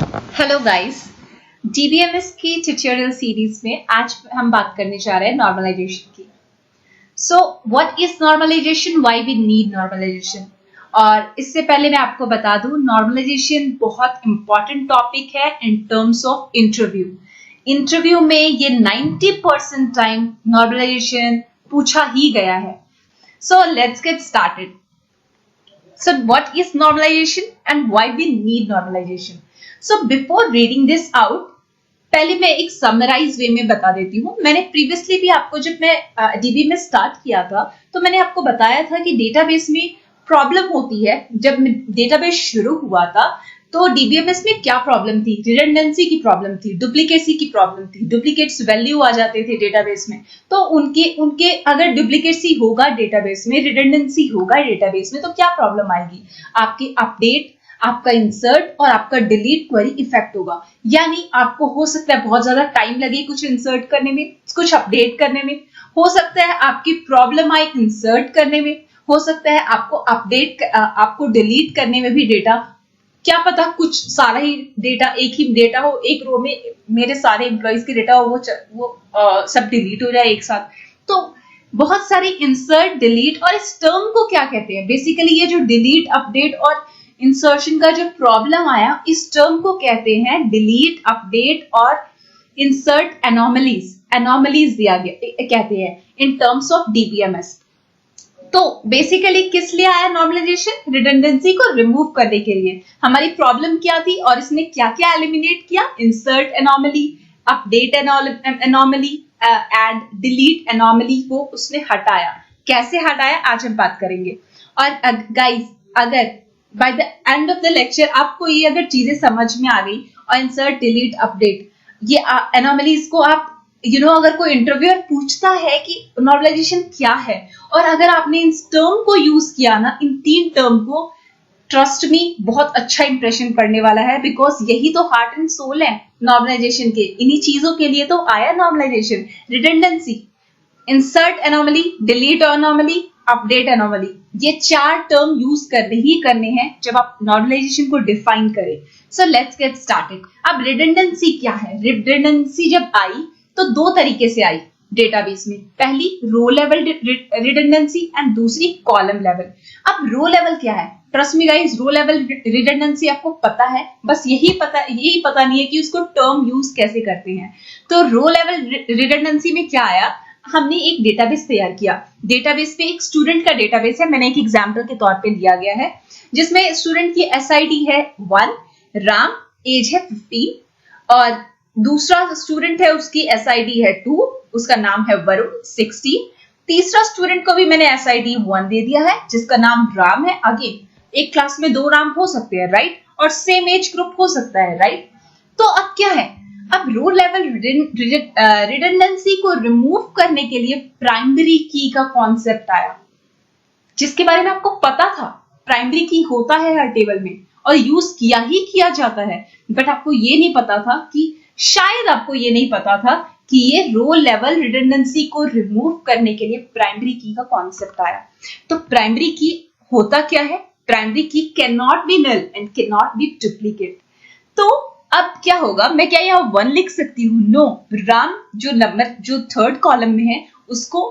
Hello guys, DBMS की tutorial series में आज हम बात करने जा रहे हैं नॉर्मलाइजेशन की। So what is normalisation, why we need normalisation. और इससे पहले मैं आपको बता दूं, नॉर्मलाइजेशन बहुत इंपॉर्टेंट टॉपिक है in terms of interview. Interview में ये 90% टाइम नॉर्मलाइजेशन पूछा ही गया है। So let's get started. So what is normalization and why we need normalization? So before reading this out, पहले मैं एक समराइज वे में बता देती हूँ। मैंने प्रीवियसली भी आपको, जब मैं डीबी में स्टार्ट किया था, तो मैंने आपको बताया था कि डेटाबेस में प्रॉब्लम होती है। जब डेटाबेस शुरू हुआ था तो डीबीएमएस में क्या प्रॉब्लम थी? रिडंडेंसी की प्रॉब्लम थी, डुप्लीकेसी की प्रॉब्लम थी, डुप्लीकेट्स वैल्यू आ जाते थे डेटाबेस में। तो उनके अगर डुप्लीकेसी होगा डेटाबेस में, रिडंडेंसी होगा डेटाबेस में, तो क्या प्रॉब्लम आएगी? आपकी अपडेट, आपका इंसर्ट और आपका डिलीट क्वेरी इफेक्ट होगा। यानी आपको हो सकता है बहुत ज्यादा टाइम लगे कुछ इंसर्ट करने में, कुछ अपडेट करने में। हो सकता है आपकी प्रॉब्लम आए इंसर्ट करने में, हो सकता है आपको डिलीट करने में भी डेटा, क्या पता कुछ सारा ही डेटा, एक ही डेटा हो, एक रो में मेरे सारे एम्प्लॉइज के डेटा हो, वो सब डिलीट हो जाए एक साथ। तो बहुत सारी इंसर्ट, डिलीट, और इस टर्म को क्या कहते हैं? बेसिकली ये जो डिलीट, अपडेट और इंसर्शन का जो प्रॉब्लम आया, इस टर्म को कहते हैं डिलीट, अपडेट और इंसर्ट एनोमलीज दिया गया कहते हैं इन टर्म्स ऑफ डीबीएमएस। तो बेसिकली किस लिए आया नॉर्मलाइजेशन? रिडंडेंसी को रिमूव करने के लिए। हमारी प्रॉब्लम क्या थी और इसने क्या क्या एलिमिनेट किया? Insert anomaly, update anomaly and delete anomaly को उसने हटाया। कैसे हटाया आज हम बात करेंगे। और गाइस, अगर by the end of the lecture आपको ये अगर चीजें समझ में आ गई, और इंसर्ट, डिलीट, अपडेट, ये एनोमलीज को आप अगर कोई इंटरव्यूअर पूछता है कि नॉर्मलाइजेशन क्या है, और अगर आपने इन टर्म को यूज किया ना, इन 3 टर्म को, ट्रस्ट मी, बहुत अच्छा इंप्रेशन पड़ने वाला है। बिकॉज यही तो हार्ट एंड सोल है नॉर्मलाइजेशन के। इन्हीं चीजों के लिए तो आया normalisation. Redundancy, insert anomaly, delete anomaly, update anomaly, ये 4 टर्म यूज करने हैं जब आप नॉर्मलाइजेशन को डिफाइन करें। So let's get started. अब रिडंडेंसी क्या है? रिडंडेंसी जब आई तो 2 तरीके से आई डेटाबेस में। पहली रो लेवल रिडंडेंसी एंड दूसरी कॉलम लेवल। अब रो लेवल क्या है? ट्रस्ट मी गाइस, रो लेवल रिडंडेंसी आपको पता है, बस यही पता नहीं है कि उसको टर्म यूज कैसे करते हैं। तो रो लेवल रिडंडेंसी में क्या आया? हमने एक डेटाबेस तैयार किया। डेटाबेस पे एक स्टूडेंट का डेटाबेस है, मैंने एक एग्जाम्पल के तौर पे लिया गया है, जिसमें स्टूडेंट की एसआईडी है 1, राम, एज है 15, और दूसरा स्टूडेंट है, उसकी एसआईडी है 2, उसका नाम है वरुण, 16। तीसरा स्टूडेंट को भी मैंने एसआईडी 1 दे दिया है, जिसका नाम राम है। अगेन, एक क्लास में 2 राम हो सकते हैं, राइट? और सेम एज ग्रुप हो सकता है, राइट? तो अब क्या है? अब रो लेवल रिडंडेंसी को रिमूव करने के लिए प्राइमरी की का कॉन्सेप्ट आया, जिसके बारे में आपको पता था। प्राइमरी की होता है हर टेबल में और यूज किया जाता है, बट आपको ये नहीं पता था कि, शायद आपको ये नहीं पता था कि ये रो लेवल रिडंडेंसी को रिमूव करने के लिए प्राइमरी की का कॉन्सेप्ट आया। तो प्राइमरी की होता क्या है? Primary key can not be null and can not be duplicate. तो अब क्या होगा? मैं क्या यहाँ 1 लिख सकती हूँ? नो, राम जो नंबर जो 3rd कॉलम में है, उसको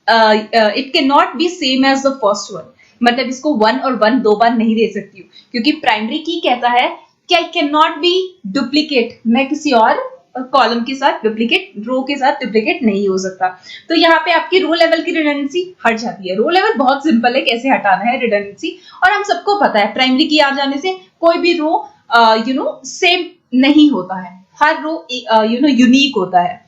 it can not be same as the first one. मतलब इसको 1 और 1 2 बार नहीं दे सकती हूँ, क्योंकि प्राइमरी की कहता है कि I can not be duplicate, मैं किसी और कॉलम के साथ डुप्लीकेट, रो के साथ डुप्लीकेट नहीं हो सकता। तो यहाँ पे आपकी रो लेवल की रिडंडेंसी हट जाती है। रो लेवल बहुत सिंपल है कैसे हटाना है रिडंडेंसी, और हम सबको पता है प्राइमरी की आ जाने से कोई भी रो सेम नहीं होता है, हर रो यूनिक होता है।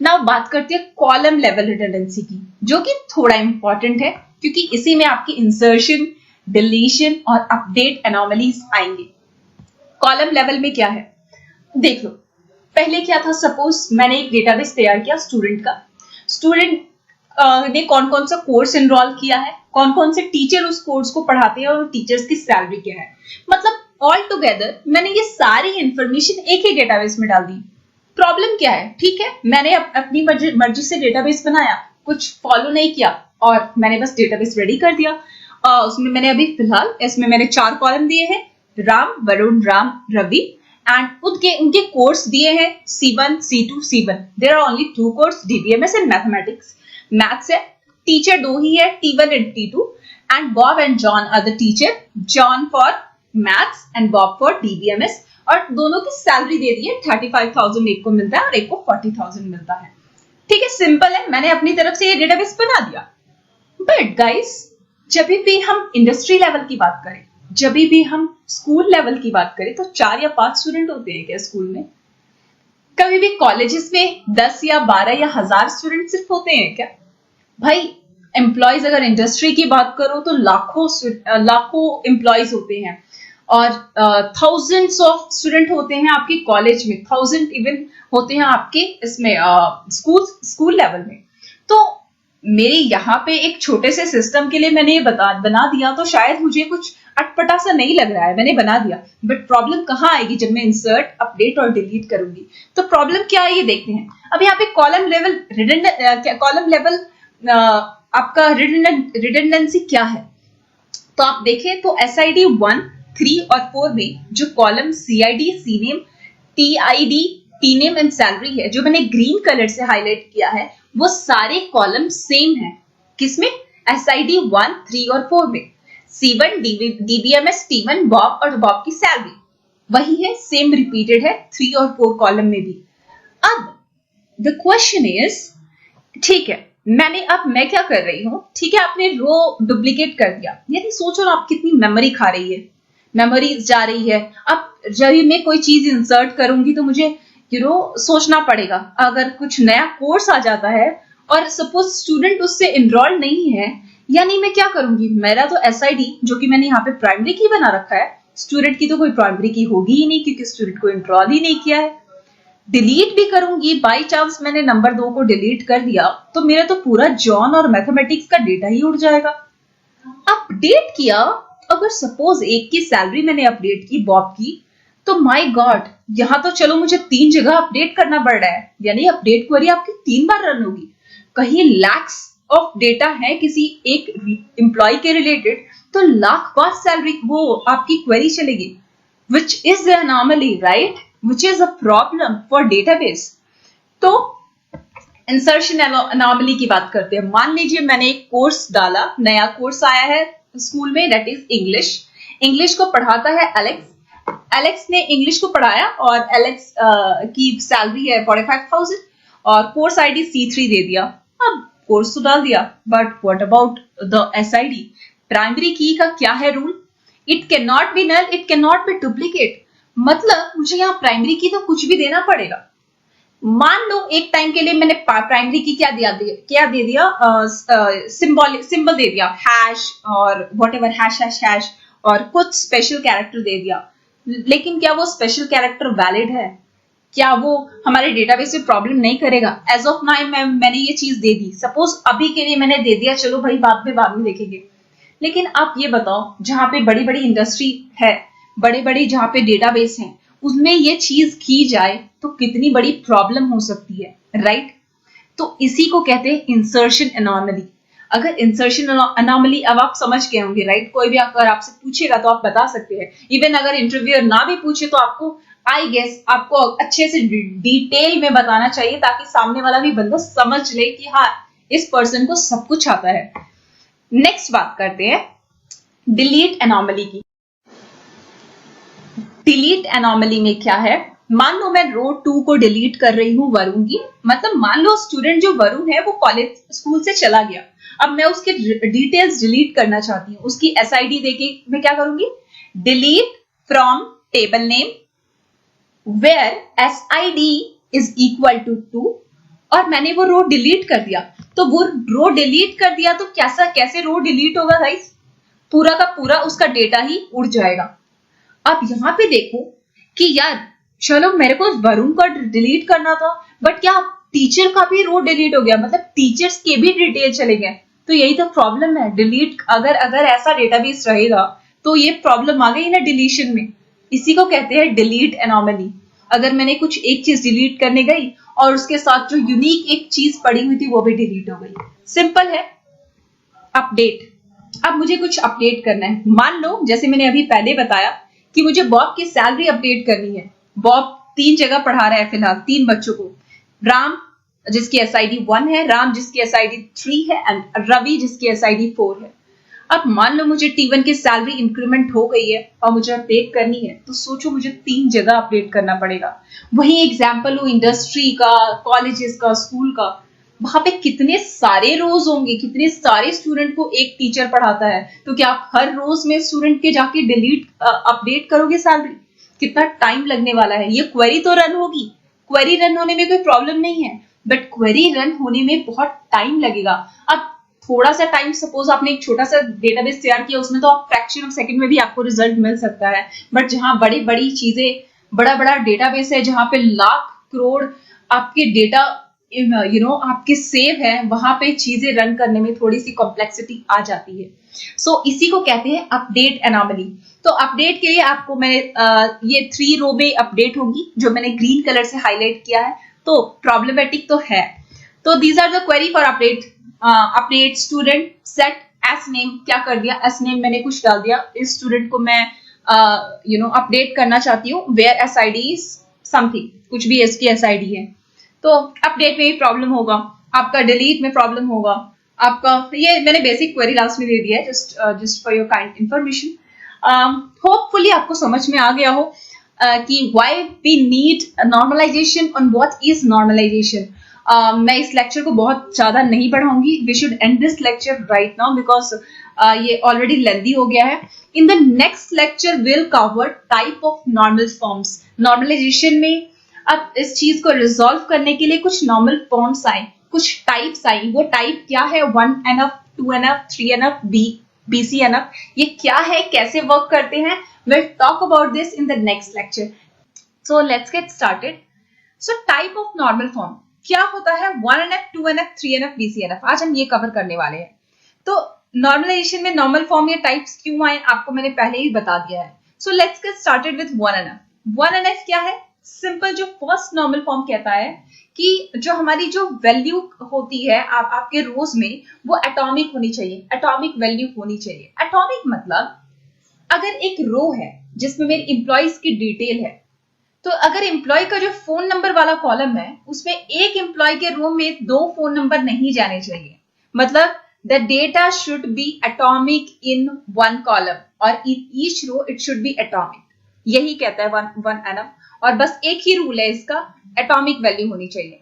नाउ बात करते हैं कॉलम लेवल रिडंडेंसी की, जो कि थोड़ा इंपॉर्टेंट है, क्योंकि इसी में आपकी इंसर्शन, डिलीशन और अपडेट एनोमलीज आएंगे। कॉलम लेवल में क्या है देख लो। पहले क्या था? सपोज मैंने एक डेटाबेस तैयार किया स्टूडेंट का। स्टूडेंट ने कौन कौन सा कोर्स एनरोल किया है, कौन कौन से टीचर उस कोर्स को पढ़ाते हैं, और टीचर्स की सैलरी क्या है। मतलब ऑल टुगेदर मैंने ये सारी इंफॉर्मेशन एक ही डेटाबेस में डाल दी। प्रॉब्लम क्या है? ठीक है, मैंने अपनी मर्जी से डेटाबेस बनाया, कुछ फॉलो नहीं किया, और मैंने बस डेटाबेस रेडी कर दिया। उसमें मैंने अभी फिलहाल इसमें मैंने 4 कॉलम दिए हैं, राम, वरुण, राम, रवि, एंड उनके कोर्स दिए हैं C1, C2, C1. There are only 2 course, DBMS and mathematics. Maths है, टीचर 2 ही है, T1 and T2. And Bob and John are the teacher, John for maths and Bob for DBMS. और दोनों की salary दे दी है 35,000 एक को मिलता है और एक को 40,000 मिलता है. ठीक है, सिंपल है, मैंने अपनी तरफ से ये डेटाबेस बना दिया. बट गाइस, जब भी हम इंडस्ट्री लेवल की बात करें, जब भी हम स्कूल लेवल की बात करें, तो 4 या 5 स्टूडेंट होते हैं क्या स्कूल में? कभी भी कॉलेजेस में 10 या 12 या 1000 स्टूडेंट सिर्फ होते हैं क्या? भाई, एम्प्लॉयज अगर इंडस्ट्री की बात करो तो लाखों एम्प्लॉयज होते हैं और थाउजेंड्स ऑफ स्टूडेंट होते हैं आपके कॉलेज में, 1000 इवन होते हैं आपके इसमें स्कूल लेवल में. तो मेरे यहाँ पे एक छोटे से सिस्टम के लिए मैंने ये बना दिया, तो शायद मुझे कुछ अटपटा सा नहीं लग रहा है, मैंने बना दिया. बट प्रॉब्लम कहाँ आएगी जब मैं इंसर्ट, अपडेट और डिलीट करूंगी? तो प्रॉब्लम क्या है ये देखते हैं. अब यहाँ पे कॉलम लेवल आपका रिडंडेंसी क्या है? तो आप देखें तो SID 1, 3 और 4 में जो column CID, CNAME, TID, TNAME and salary है, जो मैंने ग्रीन कलर से हाईलाइट किया है, वो सारे कॉलम सेम है. किसमें? SID 1, 3 और 4 में. C1 DBMS, T1 बॉब और बॉब की सैलरी वही है, सेम रिपीटेड है 3 और 4 कॉलम में भी. अब द क्वेश्चन इज, ठीक है, मैं क्या कर रही हूं? ठीक है, आपने रो डुप्लीकेट कर दिया. यानी सोचो ना, आप कितनी मेमोरी खा रही है, मेमोरी जा रही है. अब जब मैं कोई चीज इंसर्ट करूंगी तो मुझे सोचना पड़ेगा. अगर कुछ नया कोर्स आ जाता है और सपोज स्टूडेंट उससे इनरोल्ड नहीं है, यानी मैं क्या करूंगी? मेरा तो SID, जो कि मैंने यहाँ पे प्राइमरी की बना रखा है, स्टूडेंट की तो कोई प्राइमरी की होगी ही नहीं क्योंकि स्टूडेंट को इनरोल ही नहीं किया है. डिलीट भी करूंगी, बाई चांस मैंने नंबर 2 को डिलीट कर दिया तो मेरा तो पूरा जॉन और मैथमेटिक्स का डेटा ही उड़ जाएगा. अपडेट किया, अगर सपोज एक की सैलरी मैंने अपडेट की बॉब की, तो माय गॉड, यहां तो चलो मुझे 3 जगह अपडेट करना पड़ रहा है. यानी अपडेट क्वेरी आपकी 3 बार रन होगी. कहीं लैक्स ऑफ डेटा है किसी एक एम्प्लॉय के रिलेटेड, तो लाख बार सैलरी वो आपकी क्वेरी चलेगी, which is the anomaly, right? Which is a problem for database. तो इंसर्शन अनोमली की बात करते हैं. मान लीजिए मैंने एक कोर्स डाला, नया कोर्स आया है स्कूल में, दैट इज इंग्लिश. इंग्लिश को पढ़ाता है एलेक्स ने इंग्लिश को पढ़ाया और एलेक्स की सैलरी है 45,000 और कोर्स ID C3 दे दिया. अब कोर्स तो डाल दिया, but what about the SID? Primary key का क्या है rule? It can not be null, it can not be duplicate. मतलब मुझे यहाँ प्राइमरी की तो कुछ भी देना पड़ेगा. मान लो एक टाइम के लिए मैंने प्राइमरी की क्या दे दिया, सिंबल दे दिया, हैश और व्हाटएवर, हैश और कुछ स्पेशल कैरेक्टर दे दिया. लेकिन क्या वो स्पेशल कैरेक्टर वैलिड है? क्या वो हमारे डेटाबेस में प्रॉब्लम नहीं करेगा? एज ऑफ नाउ मैंने ये चीज दे दी, सपोज अभी के लिए मैंने दे दिया, चलो भाई बाद में देखेंगे. लेकिन आप ये बताओ, जहां पे बड़ी बड़ी इंडस्ट्री है, बड़े जहां पे डेटाबेस हैं, उसमें ये चीज की जाए तो कितनी बड़ी प्रॉब्लम हो सकती है, राइट? तो इसी को कहते हैं इंसर्शन एनोमली. अगर इंसर्शन एनोमली, अब आप समझ गए होंगे, राइट? कोई भी अगर आपसे पूछेगा तो आप बता सकते हैं. इवन अगर इंटरव्यूअर ना भी पूछे तो आपको, आई गेस, आपको अच्छे से डिटेल में बताना चाहिए ताकि सामने वाला भी बंदा समझ ले कि हाँ, इस पर्सन को सब कुछ आता है. नेक्स्ट बात करते हैं डिलीट एनोमली की. डिलीट एनोमली में क्या है? मान लो मैं रो 2 को डिलीट कर रही हूँ वरुण की. मतलब मान लो स्टूडेंट जो वरुण है वो कॉलेज स्कूल से चला गया. अब मैं उसके डिटेल्स डिलीट करना चाहती हूँ. उसकी SID देके मैं क्या करूंगी? Delete from table name where SID is equal to 2 और मैंने वो रो डिलीट कर दिया. तो वो रो डिलीट कर दिया तो कैसे रो डिलीट होगा गाइस? पूरा का पूरा उसका डेटा ही उड़ जाएगा. अब यहाँ पे देखो कि यार चलो मेरे को वरुण का डिलीट करना था, बट क्या टीचर का भी रो डिलीट हो गया? मतलब टीचर्स के भी डिटेल चले गए. तो यही तो प्रॉब्लम है. डिलीट अगर ऐसा डेटाबेस रहेगा तो ये प्रॉब्लम आ गई ना डिलीशन में. इसी को कहते हैं डिलीट एनोमली. अगर मैंने कुछ एक चीज डिलीट करने गई और उसके साथ जो यूनिक एक चीज पड़ी हुई थी वो भी डिलीट हो गई. सिंपल है. अपडेट. अब मुझे कुछ अपडेट करना है. मान लो जैसे मैंने अभी पहले बताया कि मुझे बॉब की सैलरी अपडेट करनी है. बॉब 3 जगह पढ़ा रहा है फिलहाल 3 बच्चों को, राम जिसकी SID 1 है, राम जिसकी SID 3 है एंड रवि जिसकी SID 4 है। अब मान लो मुझे T1 की सैलरी इंक्रीमेंट हो गई है और मुझे अपडेट करनी है, तो सोचो मुझे 3 जगह अपडेट करना पड़ेगा। वही एग्जाम्पल हो इंडस्ट्री का, कॉलेजेस का, स्कूल का, वहां पे कितने सारे रोज होंगे, कितने सारे स्टूडेंट को एक टीचर पढ़ाता है, तो क्या आप हर रोज में स्टूडेंट के जाके डिलीट अपडेट करोगे सैलरी? कितना टाइम लगने वाला है। ये क्वेरी तो रन होगी, क्वेरी रन होने में कोई प्रॉब्लम नहीं है, बट क्वेरी रन होने में बहुत टाइम लगेगा। अब थोड़ा सा टाइम, सपोज आपने एक छोटा सा डेटाबेस तैयार किया, उसमें तो आप फ्रैक्शन ऑफ सेकंड में भी आपको रिजल्ट मिल सकता है, बट जहां बड़ी बड़ी चीजें, बड़ा बड़ा डेटाबेस है, जहां पे लाख करोड़ आपके डेटा आपके सेव है, वहां पे चीजें रन करने में थोड़ी सी कॉम्प्लेक्सिटी आ जाती है। सो इसी को कहते हैं अपडेट एनोमली। तो अपडेट के लिए आपको मैंने ये 3 रो में अपडेट होगी, जो मैंने ग्रीन कलर से हाईलाइट किया है, तो प्रॉब्लमेटिक तो है। तो these are the query for update. Update student set S name, क्या कर दिया, एस नेम मैंने कुछ डाल दिया, इस स्टूडेंट को मैं अपडेट करना चाहती हूँ, वेयर SID इज समथिंग, कुछ भी इसकी SID है, तो अपडेट में भी प्रॉब्लम होगा, आपका डिलीट में प्रॉब्लम होगा, आपका ये मैंने बेसिक क्वेरी लास्ट में दे दिया है, just for your kind information. Hopefully आपको समझ में आ गया हो कि व्हाई वी नीड नॉर्मलाइजेशन और व्हाट इज नॉर्मलाइजेशन। मैं इस लेक्चर को बहुत ज्यादा नहीं पढ़ाऊंगी, we should end this lecture right now because ये ऑलरेडी लेंदी हो गया है। In the next lecture will cover type of normal forms. Normalization में अब इस चीज को रिजॉल्व करने के लिए कुछ नॉर्मल फॉर्म्स आए, कुछ टाइप्स आई। वो टाइप क्या है, 1NF, 2NF, 3NF, BCNF, ये क्या है, कैसे वर्क करते हैं, we'll talk about this in the next lecture. So let's get started. So type of normal form क्या होता है, 1NF, 2NF, 3NF, BCNF, आज हम ये कवर करने वाले हैं। तो नॉर्मलाइजेशन में नॉर्मल फॉर्म या टाइप्स क्यों आए आपको मैंने पहले ही बता दिया है। So let's get started with 1NF। 1NF क्या है, सिंपल जो फर्स्ट नॉर्मल फॉर्म कहता है कि जो हमारी जो वैल्यू होती है आपके रोज में, वो एटॉमिक होनी चाहिए, एटॉमिक वैल्यू होनी चाहिए। एटॉमिक मतलब अगर एक रो है जिसमें मेरे इंप्लॉइज की डिटेल है, तो अगर एम्प्लॉय का जो फोन नंबर वाला कॉलम है, उसमें एक एम्प्लॉय के रो में 2 फोन नंबर नहीं जाने चाहिए, मतलब the data should be atomic in 1 column और in each row it should be atomic, यही कहता है 1NF। और बस एक ही रूल है इसका, एटॉमिक वैल्यू होनी चाहिए।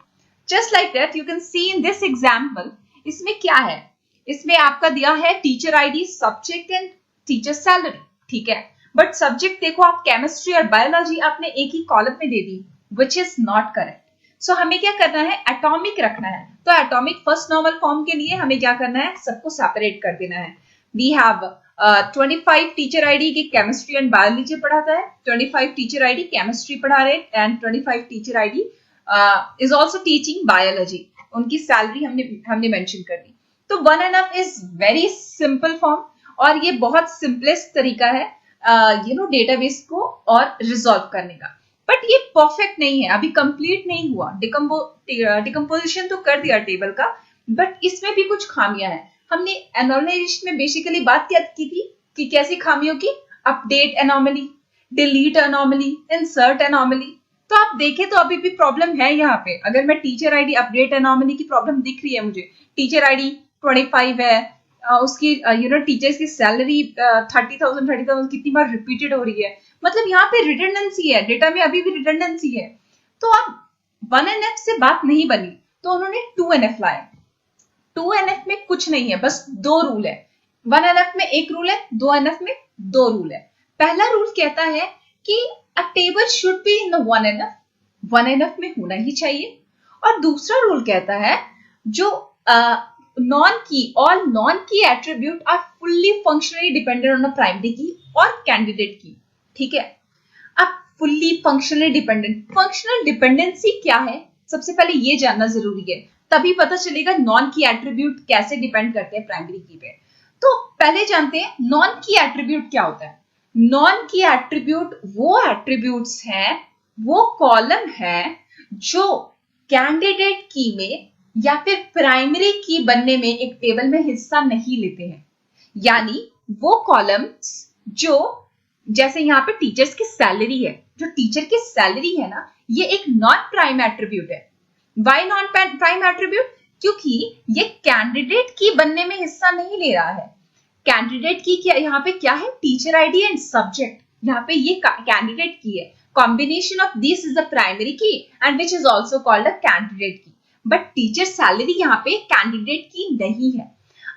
Just like that you can see in this example, इसमें क्या है, इसमें आपका दिया है teacher ID, subject and teacher salary, ठीक है, बट सब्जेक्ट देखो आप केमिस्ट्री और बायोलॉजी आपने एक ही कॉलम में दे दी, विच इज नॉट करेक्ट। सो हमें क्या करना है, एटॉमिक रखना है। तो एटॉमिक फर्स्ट नॉर्मल फॉर्म के लिए हमें क्या करना है, सबको सेपरेट कर देना है। वी हैव 25 टीचर ID की केमिस्ट्री एंड बायोलॉजी पढ़ाता है, 25 टीचर ID केमिस्ट्री पढ़ा रहे and 25 teacher ID is also teaching biology, उनकी सैलरी हमने मेंशन कर दी। तो 1NF is very simple form और ये बहुत सिंपलेस्ट तरीका है डेटाबेस को और रिजॉल्व करने का, बट ये परफेक्ट नहीं है, अभी कंप्लीट नहीं हुआ। डिकम्पोजिशन तो कर दिया टेबल का, बट इसमें भी कुछ खामियां हैं। हमने एनॉर्मलाइजेशन में बेसिकली बात क्या की थी कि कैसी खामियों की, अपडेट एनॉर्मली, डिलीट एनॉर्मली, इंसर्ट एनॉर्मली। तो आप देखें तो अभी भी प्रॉब्लम है यहाँ पे। अगर मैं टीचर ID अपडेट एनॉर्मली की प्रॉब्लम दिख रही है मुझे, टीचर ID 25 है, उसकी टीचर्स की सैलरी 30,000 कितनी बार रिपीटेड हो रही है, मतलब यहाँ पे रिडंडेंसी है, डेटा में अभी भी रिडंडेंसी है। तो अब 1NF से बात नहीं बनी, तो उन्होंने 2NF लाया। 2NF में कुछ नहीं है, बस 2 रूल है। 1NF में 1 रूल है, 2NF में 2 रूल है। पहला रूल कहता है कि अ table should be in the 1NF में होना ही चाहिए, और दूसरा रूल कहता है जो all non-key attribute are fully functionally dependent on the primary key or candidate key, ठीक है। अब fully functionally dependent, functional dependency क्या है, सबसे पहले ये जानना जरूरी है, तभी पता चलेगा नॉन की एट्रीब्यूट कैसे डिपेंड करते हैं प्राइमरी की पे। तो पहले जानते हैं नॉन की एट्रीब्यूट क्या होता है। नॉन की एट्रीब्यूट वो एट्रीब्यूट्स हैं, वो कॉलम है जो कैंडिडेट की में या फिर प्राइमरी की बनने में एक टेबल में हिस्सा नहीं लेते हैं, यानी वो कॉलम्स जो जैसे यहाँ पे टीचर्स की सैलरी है, जो टीचर की सैलरी है ना, ये एक नॉन प्राइम एट्रीब्यूट है। Why non prime attribute? क्योंकि ये कैंडिडेट की बनने में हिस्सा नहीं ले रहा है। कैंडिडेट की क्या यहाँ पे क्या है? Teacher ID and subject. यहाँ पे ये कैंडिडेट की है। Combination of this is the primary key and which is also called a candidate key. But teacher salary यहाँ पे कैंडिडेट की नहीं है।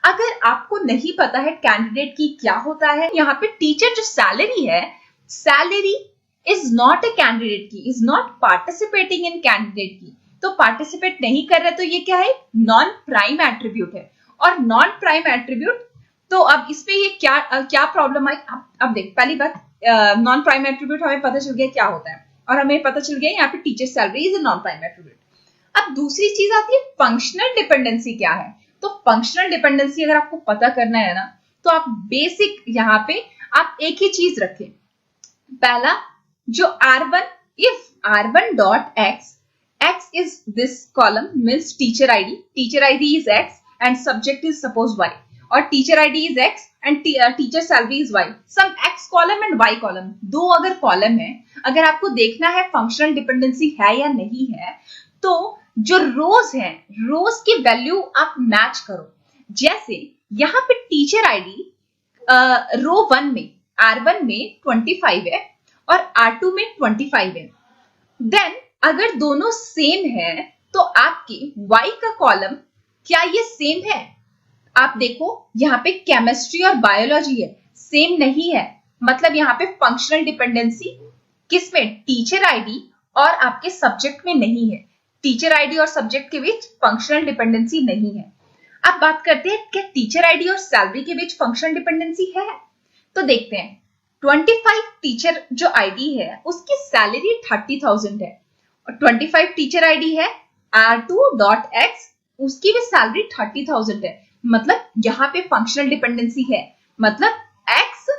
अगर आपको नहीं पता है कैंडिडेट की क्या होता है, यहाँ पे टीचर जो सैलरी है, salary is not a candidate key, is not participating in candidate key. तो पार्टिसिपेट नहीं कर रहा, तो ये क्या है? नॉन प्राइम एट्रीब्यूट है। और नॉन प्राइम एट्रीब्यूट, तो अब इस पे ये क्या प्रॉब्लम आई? अब देख, पहली बात, नॉन प्राइम एट्रीब्यूट हमें पता चल गया क्या होता है, और हमें पता चल गया यहाँ पे teacher salary is a non prime attribute. अब दूसरी चीज आती है फंक्शनल डिपेंडेंसी क्या है। तो फंक्शनल डिपेंडेंसी अगर आपको पता करना है ना, तो आप बेसिक यहाँ पे आप एक ही चीज रखें। पहला जो R1, if R1 dot X, X is this column means teacher ID is X and subject is suppose Y, और teacher ID is X and teacher salary is Y, some X column and Y column, दो अगर column है, अगर आपको देखना है functional dependency है या नहीं है, तो जो रोज है, रोज की वैल्यू आप मैच करो। जैसे यहाँ पे टीचर आईडी रो 1 में, R1 में 25 है और R2 में 25 है। देन अगर दोनों सेम है, तो आपके Y का कॉलम क्या ये सेम है? आप देखो यहाँ पे केमिस्ट्री और बायोलॉजी है, सेम नहीं है। मतलब यहाँ पे फंक्शनल डिपेंडेंसी किसमें? टीचर आईडी और आपके सब्जेक्ट में नहीं है। टीचर आईडी और सब्जेक्ट के बीच फंक्शनल डिपेंडेंसी नहीं है। अब बात करते हैं क्या टीचर आईडी और सैलरी के बीच फंक्शनल डिपेंडेंसी है? तो देखते हैं। 25 टीचर जो आईडी है उसकी सैलरी 30,000 है, और 25 टीचर आईडी है R2.X, उसकी भी सैलरी 30,000 है। मतलब यहाँ पे फंक्शनल डिपेंडेंसी है। मतलब X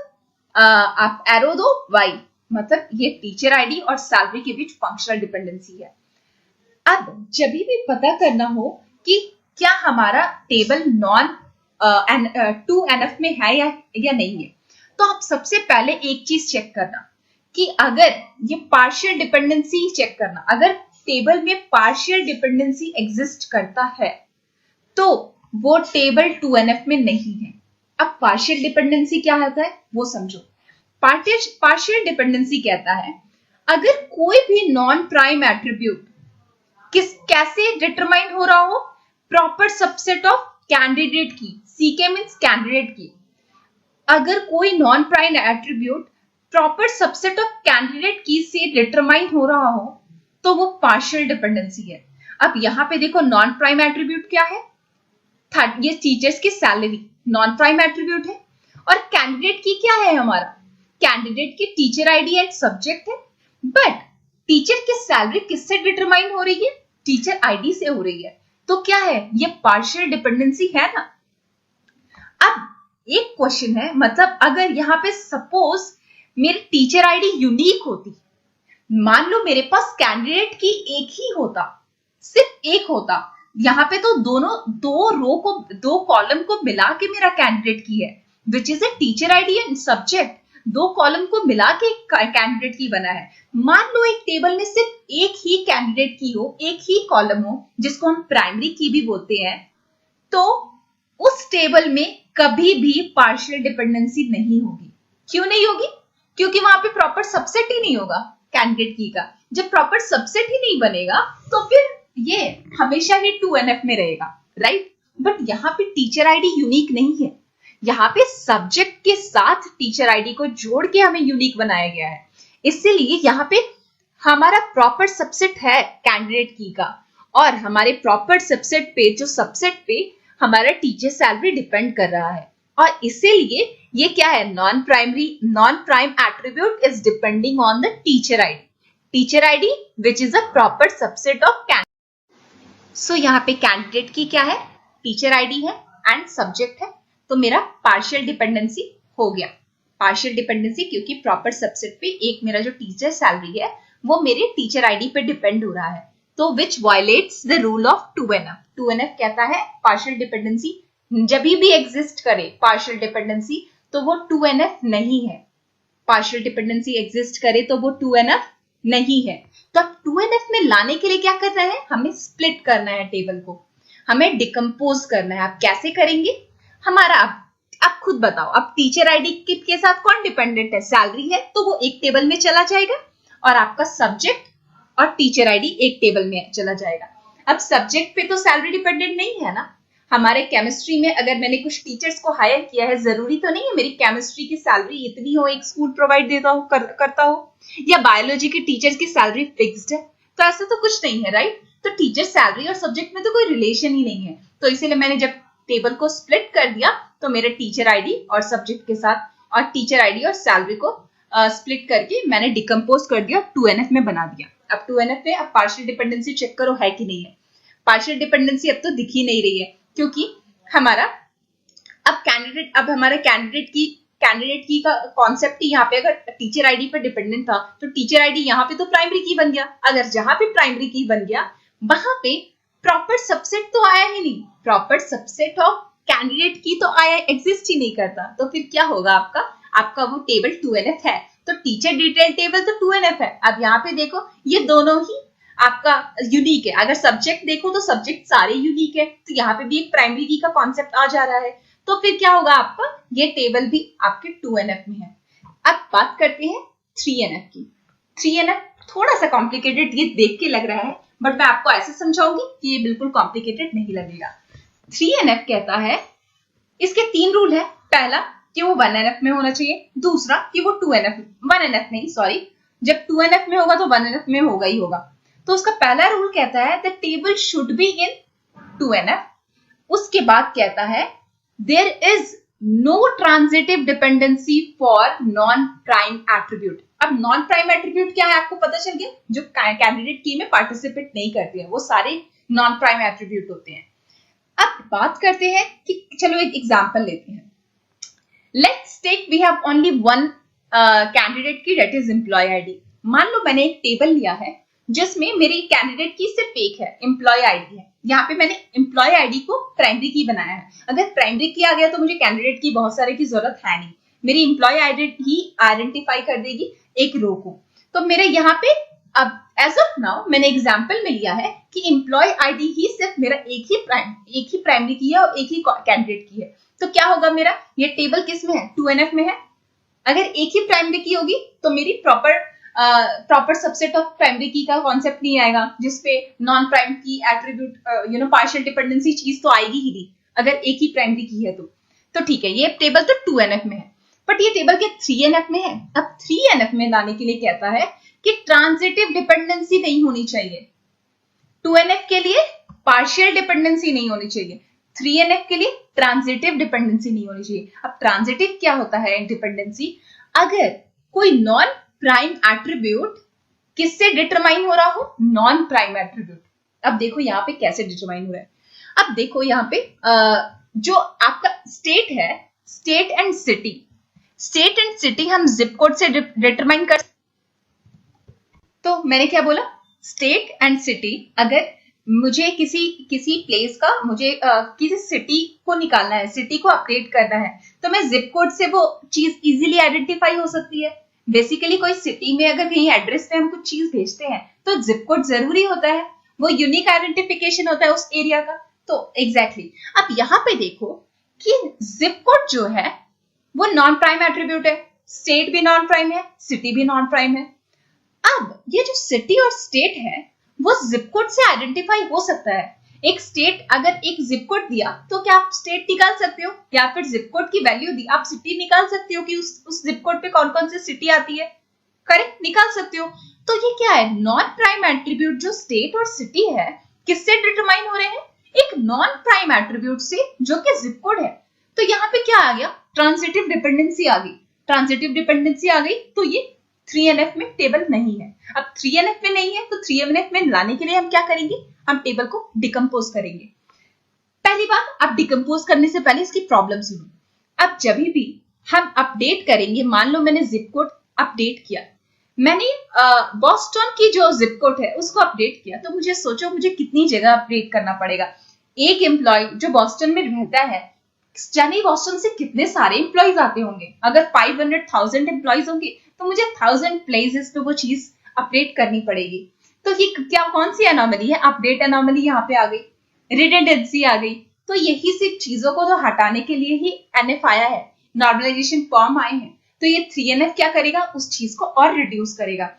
आप एरो दो, Y, मतलब ये टीचर आईडी और सैलरी के बीच फंक्शनल डिपेंडेंसी है। अब जब भी पता करना हो कि क्या हमारा टेबल नॉन 2NF में है या नहीं है, तो आप सबसे पहले एक चीज चेक करना कि अगर ये पार्शियल डिपेंडेंसी चेक करना, अगर टेबल में पार्शियल डिपेंडेंसी एग्जिस्ट करता है तो वो टेबल 2NF में नहीं है। अब पार्शियल डिपेंडेंसी क्या होता है वो समझो। पार्शियल डिपेंडेंसी कहता है अगर कोई भी नॉन प्राइम एट्रीब्यूट कैसे डिटरमाइन हो रहा हो? प्रॉपर सबसेट ऑफ कैंडिडेट की, CK मींस कैंडिडेट की। अगर कोई non prime attribute proper subset of candidate की से डिटरमाइन हो रहा हो तो वो पार्शियल डिपेंडेंसी है। अब यहाँ पे देखो नॉन प्राइम एट्रीब्यूट क्या है? ये टीचर्स की सैलरी नॉन प्राइम एट्रीब्यूट है, और कैंडिडेट की क्या है? हमारा कैंडिडेट की टीचर आईडी एंड सब्जेक्ट है। बट टीचर की सैलरी किससे डिटरमाइन हो रही है? टीचर आईडी से हो रही है। तो क्या है? ये पार्शियल डिपेंडेंसी है ना। अब एक क्वेश्चन है, मतलब अगर यहाँ पे सपोज मेरी टीचर आईडी यूनिक होती, मान लो मेरे पास कैंडिडेट की एक ही होता, सिर्फ एक होता, यहाँ पे तो दो कॉलम को मिला के मेरा कैंडिडेट की है, which is a teacher ID and subject, दो कॉलम को मिला के कैंडिडेट की बना है। मान लो एक टेबल में सिर्फ एक ही कैंडिडेट की हो, एक ही कॉलम हो, जिसको हम प्राइमरी की भी बोलते हैं, तो उस टेबल में कभी भी पार्शियल डिपेंडेंसी नहीं होगी। क्यों नहीं होगी? क्योंकि वहां पे प्रॉपर सबसेट ही नहीं होगा कैंडिडेट की का। जब प्रॉपर सबसेट ही नहीं बनेगा तो फिर ये हमेशा ही 2NF में रहेगा, राइट? बट यहाँ पे टीचर आईडी यूनिक नहीं है, यहाँ पे सब्जेक्ट के साथ टीचर आईडी को जोड़ के हमें यूनिक बनाया गया है। इसीलिए यहाँ पे हमारा प्रॉपर सबसेट है कैंडिडेट की का, और हमारे प्रॉपर सबसेट पे, जो सबसेट पे हमारा टीचर सैलरी डिपेंड कर रहा है, और इसीलिए ये क्या है? Non prime attribute is depending on the teacher ID which is a proper subset of candidate. So यहाँ पे कैंडिडेट की क्या है? टीचर आईडी है एंड सब्जेक्ट है, तो मेरा पार्शियल डिपेंडेंसी हो गया। पार्शियल डिपेंडेंसी क्योंकि प्रॉपर सबसेट पे एक मेरा जो टीचर सैलरी है वो मेरे टीचर आईडी पे डिपेंड हो रहा है, तो which violates the rule of 2NF। 2NF कहता है पार्शियल डिपेंडेंसी जब भी एग्जिस्ट करे पार्शियल डिपेंडेंसी, तो वो 2NF नहीं है। पार्शियल डिपेंडेंसी एग्जिस्ट करे तो वो 2NF नहीं है। तो अब 2NF में लाने के लिए क्या करना है, हमें स्प्लिट करना है टेबल को, हमें डिकम्पोज करना है। आप कैसे करेंगे, हमारा आप खुद बताओ। अब टीचर आईडी के साथ कौन डिपेंडेंट है, सैलरी है, तो वो एक टेबल में चला जाएगा और आपका सब्जेक्ट और टीचर आईडी एक टेबल में चला जाएगा। अब सब्जेक्ट पे तो सैलरी डिपेंडेंट नहीं है ना। हमारे केमिस्ट्री में अगर मैंने कुछ टीचर्स को हायर किया है, जरूरी तो नहीं है मेरी केमिस्ट्री की सैलरी इतनी हो, एक स्कूल प्रोवाइड देता हो करता हो, या बायोलॉजी के टीचर्स की सैलरी फिक्स्ड है, तो ऐसा तो कुछ नहीं है, राइट। तो टीचर सैलरी और सब्जेक्ट में तो कोई रिलेशन ही नहीं है। तो इसीलिए मैंने जब टेबल को स्प्लिट कर दिया तो मेरे टीचर आईडी और सब्जेक्ट के साथ और टीचर आईडी और सैलरी को स्प्लिट करके मैंने डिकम्पोज कर दिया, 2NF में बना दिया। अब 2NF में अब पार्शियल डिपेंडेंसी चेक करो है कि नहीं है। पार्शियल डिपेंडेंसी अब तो दिख ही नहीं रही है, क्योंकि हमारा अब हमारे कैंडिडेट की का कॉन्सेप्ट ही यहाँ पे अगर टीचर आईडी पर डिपेंडेंट था तो टीचर आईडी यहाँ पे तो प्राइमरी की बन गया। अगर जहां पे प्राइमरी की बन गया वहां पे प्रॉपर सबसेट तो आया ही नहीं, proper subset of candidate key तो आया एग्जिस्ट ही नहीं करता। तो फिर क्या होगा, आपका वो टेबल 2NF है। तो टीचर डिटेल टेबल तो 2NF है। अब यहाँ पे देखो ये दोनों ही आपका यूनिक है। अगर सब्जेक्ट देखो तो सब्जेक्ट सारे यूनिक है, तो यहाँ पे भी एक प्राइमरी की का कॉन्सेप्ट आ जा रहा है। तो फिर क्या होगा, आपका ये टेबल भी आपके 2NF में है। अब बात करते हैं 3NF की। 3NF थोड़ा सा कॉम्प्लिकेटेड ये देख के लग रहा है, बट मैं आपको ऐसे समझाऊंगी कि ये बिल्कुल कॉम्प्लिकेटेड नहीं लगेगा। 3NF कहता है, इसके 3 रूल है। पहला कि वो 1NF में होना चाहिए, दूसरा कि वो 1NF नहीं सॉरी, जब 2NF में होगा तो 1NF में होगा ही होगा। तो उसका पहला रूल कहता है the table should be in 2NF। उसके बाद कहता है there is no transitive dependency for non prime attribute. अब नॉन प्राइम एट्रीब्यूट क्या है आपको पता चल गया, जो कैंडिडेट की में पार्टिसिपेट नहीं करते हैं वो सारे नॉन प्राइम एट्रीब्यूट होते हैं। अब बात करते हैं कि चलो एक एग्जांपल लेते हैं। Let's take we have only one candidate key, that is employee ID. मान लो मैंने एक टेबल लिया है जिसमें मेरी कैंडिडेट की सिर्फ एक है, एम्प्लॉय आईडी है। यहाँ पे मैंने एम्प्लॉय आईडी को प्राइमरी की बनाया है। अगर प्राइमरी की आ गया तो मुझे कैंडिडेट की बहुत सारे की जरूरत है नहीं, मेरी एम्प्लॉय आईडी ही आइडेंटिफाई कर देगी एक रो को। तो मेरे यहाँ पे अब एज ऑफ नाउ मैंने एग्जाम्पल में लिया है कि एम्प्लॉय आईडी ही सिर्फ मेरा एक ही प्राइमरी की है और एक ही कैंडिडेट की है। तो क्या होगा, मेरा ये टेबल किस में है, 2NF में है। अगर एक ही प्राइमरी की होगी तो मेरी proper subset of primary key का कॉन्सेप्ट नहीं आएगा, जिसपे नॉन प्राइम की एट्रीब्यूट पार्शियल डिपेंडेंसी चीज तो आएगी ही नहीं अगर एक ही प्राइमरी की है तो ठीक है, ये टेबल तो 2NF में है। बट ये टेबल के 3NF में है। अब 3NF में लाने के लिए कहता है कि ट्रांजिटिव डिपेंडेंसी नहीं होनी चाहिए। 2NF के लिए पार्शियल डिपेंडेंसी नहीं होनी चाहिए, 3NF के लिए ट्रांजिटिव डिपेंडेंसी नहीं होनी चाहिए। अब ट्रांजिटिव क्या होता है डिपेंडेंसी, अगर कोई नॉन प्राइम एट्रीब्यूट किससे डिटरमाइन हो रहा हो, नॉन प्राइम एट्रीब्यूट। अब देखो यहाँ पे कैसे डिटरमाइन हो रहा है। अब देखो यहाँ पे जो आपका स्टेट है, स्टेट एंड सिटी हम जिप कोड से डिटरमाइन कर। तो मैंने क्या बोला, स्टेट एंड सिटी। अगर मुझे किसी प्लेस का मुझे किसी सिटी को निकालना है, सिटी को अपडेट करना है, तो मैं जिप कोड से वो चीज इजीली आइडेंटिफाई हो सकती है। बेसिकली कोई सिटी में अगर कहीं एड्रेस पे हम कुछ चीज भेजते हैं तो जिप कोड जरूरी होता है, वो यूनिक आइडेंटिफिकेशन होता है उस एरिया का। तो एग्जैक्टली अब यहाँ पे देखो कि जिप कोड जो है वो नॉन प्राइम एट्रीब्यूट है, स्टेट भी नॉन प्राइम है, सिटी भी नॉन प्राइम है। अब ये जो सिटी और स्टेट है वो जिप कोड से आइडेंटिफाई हो सकता है। एक स्टेट अगर एक जिप कोड दिया तो क्या आप स्टेट निकाल सकते हो, या फिर जिप कोड की वैल्यू दी आप सिटी निकाल सकते हो कि उस जिप कोड पे कौन कौन सी सिटी आती है, करेक्ट, निकाल सकते हो। तो ये क्या है, नॉन प्राइम एट्रीब्यूट जो स्टेट और सिटी है किससे डिटरमाइन हो रहे हैं, एक नॉन प्राइम एट्रीब्यूट से जो कि जिप कोड है। तो यहाँ पे क्या आ गया, ट्रांजिटिव डिपेंडेंसी आ गई। ट्रांजिटिव डिपेंडेंसी आ गई तो ये 3NF में टेबल नहीं है। अब 3NF में नहीं है तो 3NF में लाने के लिए हम क्या करेंगे, हम टेबल को डिकम्पोज करेंगे। पहली बात, आप डिकम्पोज करने से पहले इसकी प्रॉब्लम सुनो। अब जब भी हम अपडेट करेंगे, मान लो मैंने जिप कोड अपडेट किया, मैंने बॉस्टन की जो जिप कोड है उसको अपडेट किया, तो मुझे कितनी जगह अपडेट करना पड़ेगा। एक एम्प्लॉय जो बॉस्टन में रहता है चेन्नई बोस्टन से कितने सारे एम्प्लॉइज आते होंगे, अगर 500,000 एम्प्लॉइज होंगे तो मुझे 1000 प्लेसेस पे वो चीज अपडेट करनी पड़ेगी। तो ये क्या कौन सी एनोमली है, अपडेट एनोमली यहाँ पे आ गई, रिडंडेंसी आ गई। तो यही सी चीजों को तो हटाने के लिए ही एनएफ आया है, नॉर्मलाइजेशन फॉर्म आए हैं। तो ये 3NF क्या करेगा, उस चीज को और रिड्यूस करेगा,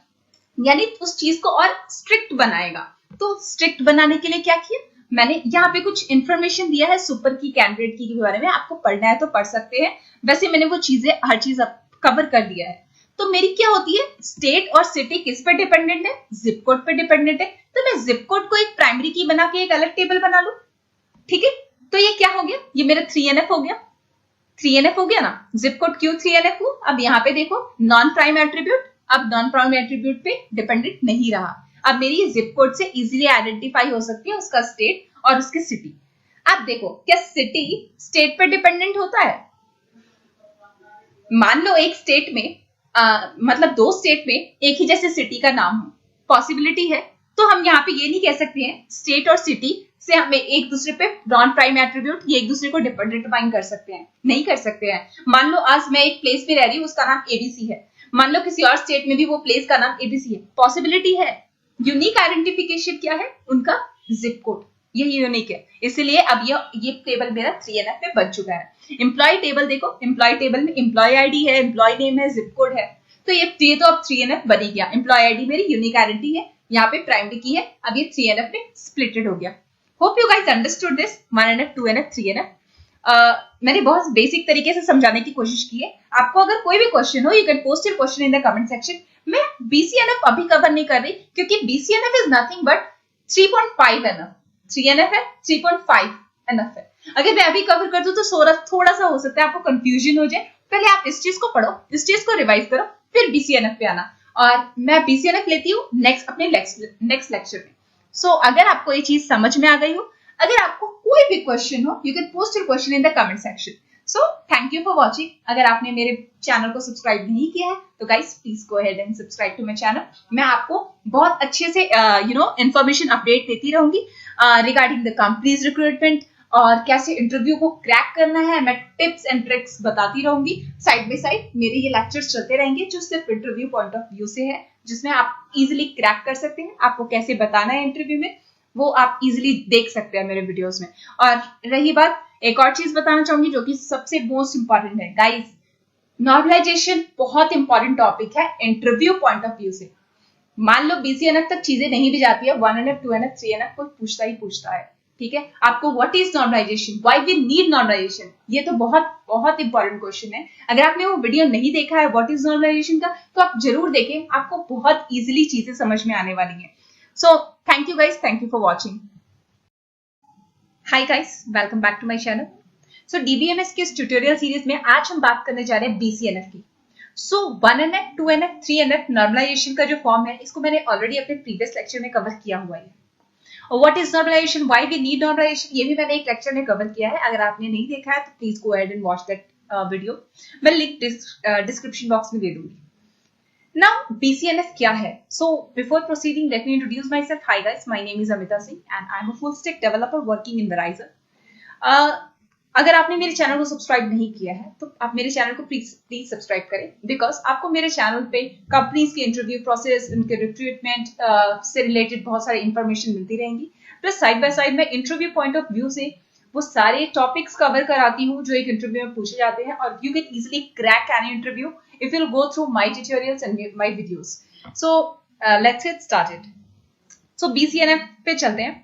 यानी उस चीज को और स्ट्रिक्ट बनाएगा। तो स्ट्रिक्ट बनाने के लिए क्या किया, मैंने यहाँ पे कुछ इंफॉर्मेशन दिया है सुपर की, कैंडिडेट की के बारे में, आपको पढ़ना है तो पढ़ सकते हैं। वैसे मैंने वो चीजें हर चीज कवर कर दिया है। तो मेरी क्या होती है, स्टेट और सिटी किस पे डिपेंडेंट है, जिप कोड पे डिपेंडेंट है। तो मैं जिप कोड को एक प्राइमरी की बना के एक अलग टेबल बना लू, ठीक है। तो ये क्या हो गया, ये मेरा 3NF हो गया, 3NF हो गया ना। जिप कोड क्यों 3NF हो, अब यहाँ पे देखो नॉन प्राइम एट्रीब्यूट, अब नॉन प्राइम एट्रीब्यूट पे डिपेंडेंट नहीं रहा। अब मेरी जिप कोड से इजीली आइडेंटिफाई हो सकती है उसका स्टेट और उसकी सिटी। अब देखो क्या सिटी स्टेट पे डिपेंडेंट होता है, मान लो एक स्टेट में मतलब दो स्टेट में एक ही जैसे सिटी का नाम हो, पॉसिबिलिटी है। तो हम यहाँ पे ये नहीं कह सकते हैं स्टेट और सिटी से हमें एक दूसरे पे नॉन प्राइम एट्रीब्यूट ये एक दूसरे को डिटरमाइन कर सकते हैं, नहीं कर सकते हैं। मान लो आज मैं एक प्लेस पे रह रही हूँ, उसका नाम ABC है, मान लो किसी और स्टेट में भी वो प्लेस का नाम ABC है, पॉसिबिलिटी है। यूनिक आइडेंटिफिकेशन क्या है, उनका जिप कोड, यही यूनिक है। इसलिए अब ये टेबल मेरा 3NF में बन चुका है। एम्प्लॉय टेबल देखो, एम्प्लॉय टेबल में एम्प्लॉय आईडी है, एम्प्लॉय नेम है, जिप कोड है। तो ये तो अब 3NF बन ही गया। एम्प्लॉय आईडी मेरी यूनिक आइडेंटिटी है, यहाँ पे प्राइमरी की है, अब ये 3NF में स्प्लिटेड हो गया। Hope you guys understood this 1NF 2NF 3NF। मैंने बहुत बेसिक तरीके से समझाने की कोशिश की है। आपको अगर कोई भी क्वेश्चन हो, you can post your question in the comment section. मैं BCNF अभी कवर नहीं कर रही क्योंकि BCNF is nothing but 3.5 NF, 3NF है 3.5 NF है। अगर मैं अभी कवर कर दूं तो थोड़ा सा हो सकता है आपको कंफ्यूजन हो जाए। पहले आप इस चीज को पढ़ो, इस चीज को रिवाइज करो, फिर BCNF पे आना। और मैं BCNF लेती हूँ अपने नेक्स्ट लेक्चर में। सो अगर आपको ये चीज समझ में आ गई हो, अगर आपको कोई भी क्वेश्चन हो, you can post your question in the comment section. So thank you for watching. अगर आपने मेरे चैनल को सब्सक्राइब नहीं किया है तो guys please go ahead and subscribe to my channel. मैं आपको बहुत अच्छे से इंफॉर्मेशन अपडेट देती रहूंगी रिगार्डिंग द कंपनीज रिक्रूटमेंट और कैसे इंटरव्यू को क्रैक करना है। मैं टिप्स एंड ट्रिक्स बताती रहूंगी साइड बाय साइड। मेरे ये लेक्चर्स चलते रहेंगे जो सिर्फ इंटरव्यू पॉइंट ऑफ व्यू से है, जिसमें आप इजिली क्रैक कर सकते हैं। आपको कैसे बताना है इंटरव्यू में वो आप इजिली देख सकते हैं मेरे वीडियोस में। और रही बात, एक और चीज बताना चाहूंगी जो कि सबसे मोस्ट इंपॉर्टेंट है गाइस, नॉर्मलाइजेशन बहुत इंपॉर्टेंट टॉपिक है इंटरव्यू पॉइंट ऑफ व्यू से। मान लो BCNF तक चीजें नहीं भी जाती है, 1NF 2NF 3NF कोई पूछता ही पूछता है, ठीक है। आपको what is normalisation, why we need normalisation, ये तो बहुत बहुत इंपॉर्टेंट क्वेश्चन है। अगर आपने वो वीडियो नहीं देखा है व्हाट इज नॉर्मलाइजेशन का, तो आप जरूर देखें, आपको बहुत इजीली चीजें समझ में आने वाली है। So thank you guys, thank you for watching. Hi guys, welcome back to my channel. So DBMS के इस ट्यूटोरियल सीरीज में आज हम बात करने जा रहे हैं BCNF की। सो 1NF 2NF 3NF नॉर्मलाइजेशन का जो फॉर्म है, इसको मैंने ऑलरेडी अपने प्रीवियस लेक्चर में कवर किया हुआ है। और what is normalisation, why we need normalisation, ये भी मैंने एक लेक्चर में कवर किया है। अगर आपने नहीं देखा है तो please go ahead and watch that video. मैं लिंक डिस्क्रिप्शन बॉक्स में दे दूंगी। Now BCNF क्या है? So before proceeding, let me introduce myself. Hi guys, my name is Amita Singh and I'm a full stack developer working in Verizon. अगर आपने मेरे channel को subscribe नहीं किया है तो आप मेरे चैनल को प्लीज सब्सक्राइब करें, बिकॉज आपको मेरे चैनल पे कंपनीज के इंटरव्यू प्रोसेस, उनके रिक्रूटमेंट से रिलेटेड बहुत सारी इंफॉर्मेशन मिलती रहेंगी। प्लस साइड बाय साइड मैं इंटरव्यू पॉइंट ऑफ व्यू से वो सारे टॉपिक्स कवर कराती हूँ जो एक इंटरव्यू में पूछे जाते हैं, और you can easily crack any interview if you'll go through my tutorials and my videos. So let's get started. So BCNF पे चलते हैं।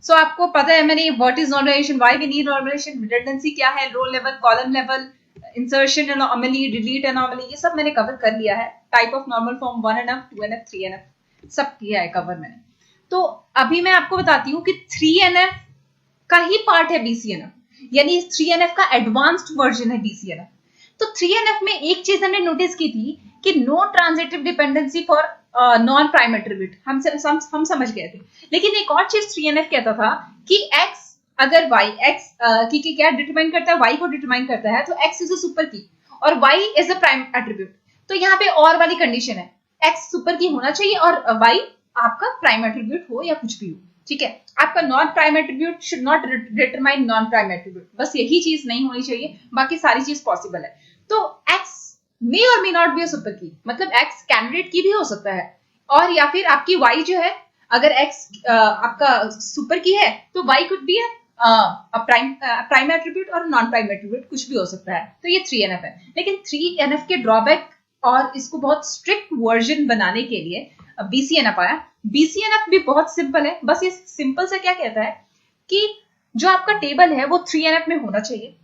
So आपको पता है मैंने what is normalization, why we need normalization, redundancy क्या है, row level, column level, insertion anomaly, delete anomaly, ये सब मैंने कवर कर लिया है। Type of normal form 1NF 2NF 3NF सब किया है कवर मैंने। तो अभी मैं आपको बताती हूँ कि 3NF का ही पार्ट है BCNF, यानी 3NF का एडवांस्ड वर्जन है BCNF। तो 3NF में एक चीज हमने नोटिस की थी कि no transitive dependency for non prime attribute, हम समझ गए थे। लेकिन एक और चीज 3NF कहता था कि x अगर y x की क्या डिटरमाइन करता है, y को डिटरमाइन करता है, तो x इज अ सुपर की और y is a prime attribute. तो यहाँ पे और वाली कंडीशन है, x सुपर की होना चाहिए और y आपका प्राइम एट्रीब्यूट हो या कुछ भी हो, ठीक है, आपका non prime attribute should not determine non prime attribute, बस यही चीज नहीं होनी चाहिए, बाकी सारी चीज पॉसिबल है। तो एक्स मे और may not be a super की, मतलब एक्स कैंडिडेट की भी हो सकता है, और या फिर आपकी वाई जो है, अगर एक्स आपका सुपर की है तो Y could be prime attribute और नॉन प्राइम एट्रीब्यूट, कुछ भी हो सकता है। तो ये 3NF है। लेकिन 3NF के ड्रॉबैक और इसको बहुत स्ट्रिक्ट वर्जन बनाने के लिए BCNF आया। BCNF भी बहुत सिंपल है, बस ये सिंपल से क्या कहता है कि जो आपका टेबल है वो 3NF में होना चाहिए,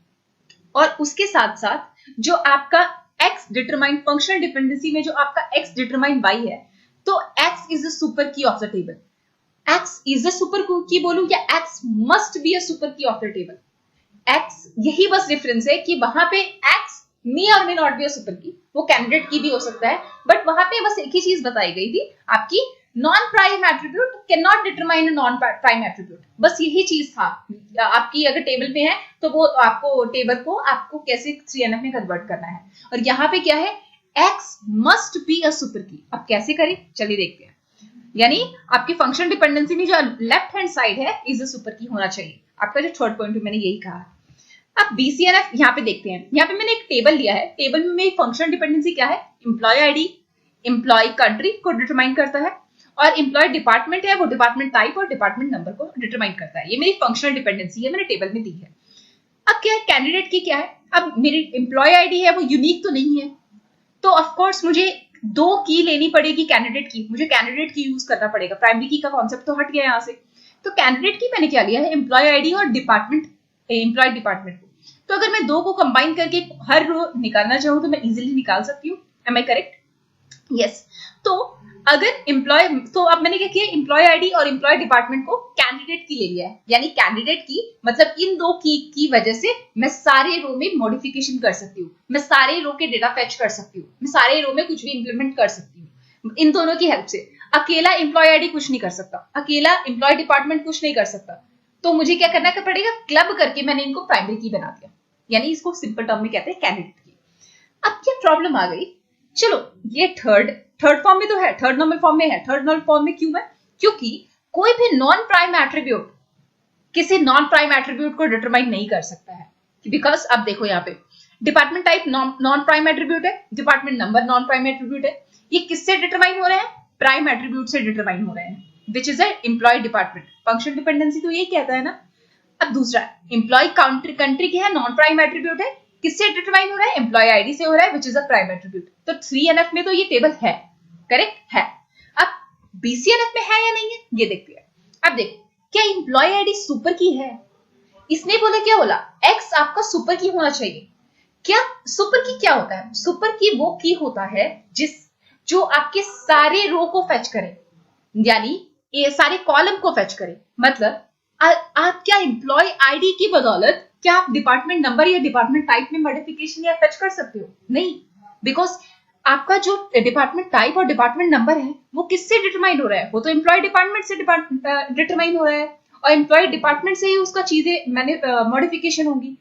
और उसके साथ साथ जो आपका x डिटरमाइन फंक्शनल डिपेंडेंसी में जो आपका x डिटरमाइन y है, तो x इज द सुपर की of the table. x is the super की बोलूं या x must be a super की ऑफ द टेबल। x यही बस डिफरेंस है कि वहां पे x मे और may not be a super की, वो कैंडिडेट की भी हो सकता है, बट वहां पे बस एक ही चीज बताई गई थी, आपकी non prime attribute can not determine a non prime attribute, बस यही चीज था। आपकी अगर टेबल में है तो वो आपको टेबल को आपको कैसे 3NF में कन्वर्ट करना है, और यहाँ पे क्या है, x must be a super की। अब कैसे करें, चलिए देखते हैं। यानी आपकी फंक्शन डिपेंडेंसी में जो लेफ्ट हैंड साइड है इज अ सुपर की होना चाहिए, आपका जो थर्ड पॉइंट मैंने यही कहा है। अब BCNF यहाँ पे देखते हैं, यहाँ पे मैंने एक टेबल लिया है, टेबल में मेरी फंक्शन डिपेंडेंसी क्या है, एम्प्लॉय आईडी एम्प्लॉय कंट्री को डिटरमाइन करता है, और एम्प्लॉय डिपार्टमेंट है वो डिपार्टमेंट टाइप और डिपार्टमेंट नंबर को डिटरमाइन करता है। ये मेरी फंक्शनल डिपेंडेंसी है, मैंने टेबल में दी है। अब क्या है, कैंडिडेट की क्या है, अब मेरी एम्प्लॉय आईडी है वो यूनिक तो नहीं है, तो ऑफकोर्स मुझे 2 की लेनी पड़ेगी कैंडिडेट की, मुझे कैंडिडेट की यूज करना पड़ेगा, प्राइमरी की का कॉन्सेप्ट तो हट गया यहाँ से। तो कैंडिडेट की मैंने क्या लिया है, एम्प्लॉय आईडी और डिपार्टमेंट, एम्प्लॉय डिपार्टमेंट को। तो अगर मैं 2 को कंबाइन करके हर रो निकालना चाहूं तो मैं इजीली निकाल सकती हूँ, एम आई करेक्ट? यस। तो अगर एम्प्लॉय, तो अब मैंने क्या किया, एम्प्लॉय आईडी और एम्प्लॉय डिपार्टमेंट को कैंडिडेट की ले लिया है, यानी कैंडिडेट की मतलब इन 2 की वजह से मैं सारे रो में मॉडिफिकेशन कर सकती हूँ, मैं सारे रो के डेटा फेच कर सकती हूँ, मैं सारे रो में कुछ भी इंप्लीमेंट कर सकती हूँ इन दोनों की हेल्प से। अकेला एम्प्लॉय आईडी कुछ नहीं कर सकता, अकेला एम्प्लॉय डिपार्टमेंट कुछ नहीं कर सकता, तो मुझे क्या करना पड़ेगा, क्लब करके मैंने इनको प्राइमरी की बना दिया, यानी इसको सिंपल टर्म में कहते हैं कैंडिडेट की। अब क्या प्रॉब्लम आ गई, चलो ये थर्ड फॉर्म में तो है, थर्ड नॉर्मल फॉर्म में है। थर्ड नॉर्मल फॉर्म में क्यों है, क्योंकि कोई भी नॉन प्राइम एट्रीब्यूट किसी नॉन प्राइम एट्रीब्यूट को डिटरमाइन नहीं कर सकता है, बिकॉज अब देखो यहाँ पे department type non prime attribute है, department number non prime attribute है, ये किससे डिटरमाइन हो रहे हैं, प्राइम एट्रीब्यूट से डिटरमाइन हो रहे हैं, which is employee department. Function dependency तो यही कहता है ना। अब दूसरा एम्प्लॉय कंट्री क्या है, नॉन प्राइम एट्रीब्यूट है, किससे डिटरमाइन हो रहा है, एम्प्लॉय आईडी से हो रहा है, विच इज अ प्राइम एट्रीब्यूट। तो 3NF में तो ये टेबल है, करेक्ट है। अब BCNF में है या नहीं है, ये देखते हैं। अब देखो, क्या एम्प्लॉय आईडी सुपर की है, इसने बोला, क्या बोला, एक्स आपका सुपर की होना चाहिए। क्या सुपर की क्या होता है, सुपर की वो की होता है जो आपके सारे रो को फेच करे, यानी ये सारे कॉलम को फेच करे। मतलब आप क्या एम्प्लॉय आईडी की बदौलत क्या आप डिपार्टमेंट नंबर या डिपार्टमेंट टाइप में मॉडिफिकेशन या फेच कर सकते हो, नहीं, बिकॉज आपका जो डिपार्टमेंट टाइप और डिपार्टमेंट नंबर है वो किससे डिटरमाइन हो रहा है, वो तो एम्प्लॉय डिपार्टमेंट से डिटरमाइन हो रहा है, और एम्प्लॉय डिपार्टमेंट से ही उसका चीजें मैंने मॉडिफिकेशन होगी।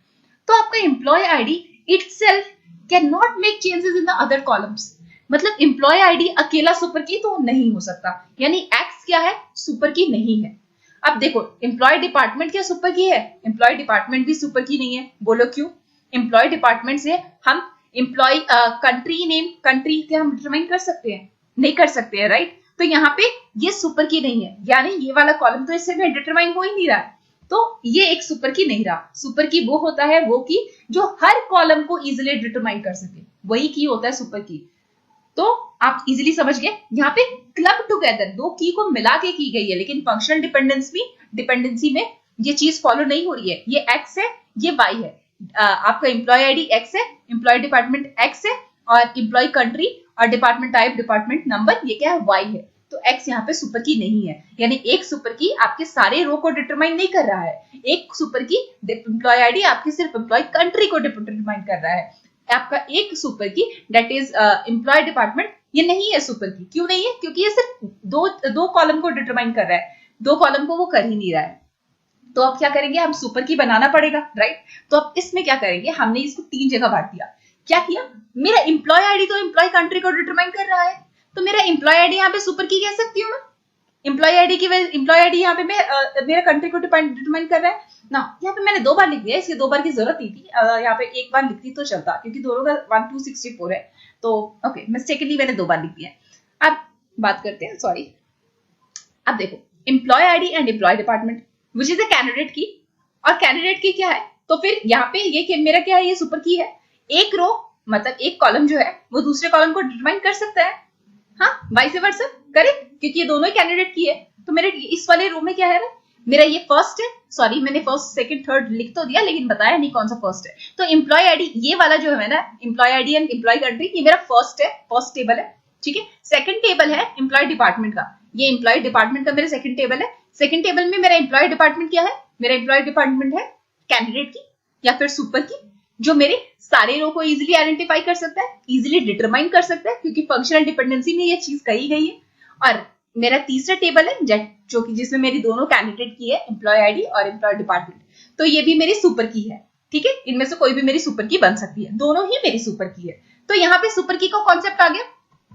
तो आपका employee ID itself can not make changes in the other columns, मतलब एम्प्लॉय आईडी अकेला सुपर की तो नहीं हो सकता, यानी एक्स क्या है, सुपर की नहीं है। अब देखो, एम्प्लॉय डिपार्टमेंट क्या सुपर की है, एम्प्लॉय डिपार्टमेंट भी सुपर की नहीं है। बोलो क्यों, एम्प्लॉय डिपार्टमेंट से हम एम्प्लॉय कंट्री नेम कंट्री क्या हम डिटरमाइन कर सकते हैं, नहीं कर सकते हैं, राइट। तो यहाँ पे ये सुपर की नहीं है, यानी ये वाला कॉलम तो इससे में डिटरमाइन हो ही नहीं रहा है, तो ये एक सुपर की नहीं रहा। सुपर की वो होता है वो की जो हर कॉलम को इजिली डिटरमाइन कर सके, वही की होता है सुपर की। तो आप इजीली समझ गए, यहाँ पे क्लब टुगेदर 2 की को मिला के की गई है, लेकिन फंक्शनल डिपेंडेंसी में ये चीज फॉलो नहीं हो रही है। ये एक्स है, ये वाई है, आपका एम्प्लॉय आईडी एक्स है, एम्प्लॉय डिपार्टमेंट एक्स है, और एम्प्लॉय कंट्री और डिपार्टमेंट टाइप डिपार्टमेंट नंबर ये क्या है, वाई है। तो एक्स यहाँ पे सुपर की नहीं है, यानी एक सुपर की आपके सारे रो को डिटरमाइन नहीं कर रहा है, एक सुपर की एम्प्लॉय आईडी आपके सिर्फ एम्प्लॉय कंट्री को डिटरमाइन कर रहा है। आपका एक सुपर की दैट इज एम्प्लॉय डिपार्टमेंट ये नहीं है सुपर की। क्यों नहीं है, क्योंकि ये सिर्फ दो कॉलम को डिटरमाइन कर रहा है, 2 कॉलम को वो कर ही नहीं रहा है। तो अब क्या करेंगे, हम सुपर की बनाना पड़ेगा, राइट। तो अब इसमें क्या करेंगे, हमने इसको 3 जगह बांट दिया। क्या किया, मेरा एम्प्लॉय आईडी तो एम्प्लॉय कंट्री को डिटरमाइन कर रहा है, तो मेरा एम्प्लॉय आईडी यहाँ पे सुपर की कह सकती हूँ ना, एम्प्लॉय आईडी की वजह, एम्प्लॉय आईडी यहाँ पे मेरा कंट्री को डिटरमाइन कर रहा है ना। यहाँ पे मैंने 2 बार लिख दिया, इसकी 2 बार की जरूरत नहीं थी, यहाँ पे 1 बार लिखती तो चलता, क्योंकि दोनों का 1264 है, तो ओके मिस्टेकली मैंने 2 बार लिख दिया। अब बात करते हैं, सॉरी, अब देखो employee ID and employee department which is the candidate key, और कैंडिडेट की क्या है, तो फिर यहाँ पे ये मेरा क्या है, ये सुपर की है। एक रो मतलब एक कॉलम जो है वो दूसरे कॉलम को डिटरमाइन कर सकता है, हाँ वाइस वर्सा, करेक्ट, क्योंकि ये दोनों ही कैंडिडेट की है। तो मेरे इस वाले रो में क्या है, मेरा ये फर्स्ट है, सॉरी मैंने फर्स्ट सेकंड थर्ड लिख तो दिया लेकिन बताया नहीं कौन सा फर्स्ट है। तो एम्प्लॉय आईडी ये वाला जो है ना, employee ID and employee country, ये मेरा फर्स्ट है, फर्स्ट टेबल है, ठीक है। सेकंड टेबल है एम्प्लॉय डिपार्टमेंट का, ये एम्प्लॉय डिपार्टमेंट का मेरा सेकंड टेबल है। सेकंड टेबल में मेरा एम्प्लॉय डिपार्टमेंट क्या है, मेरा एम्प्लॉय डिपार्टमेंट है कैंडिडेट की या फिर सुपर की, जो मेरे सारे रो को इजीली आइडेंटिफाई कर सकता है, इजीली डिटरमाइन कर सकता है, क्योंकि फंक्शनल डिपेंडेंसी में ये चीज कही गई है। और मेरा तीसरा टेबल है जो कि जिसमें मेरी दोनों कैंडिडेट की है, एम्प्लॉय आईडी और एम्प्लॉय डिपार्टमेंट, तो ये भी मेरी सुपर की है, ठीक है। इनमें से कोई भी मेरी सुपर की बन सकती है, दोनों ही मेरी सुपर की है। तो यहाँ पे सुपर की का कॉन्सेप्ट आ गया,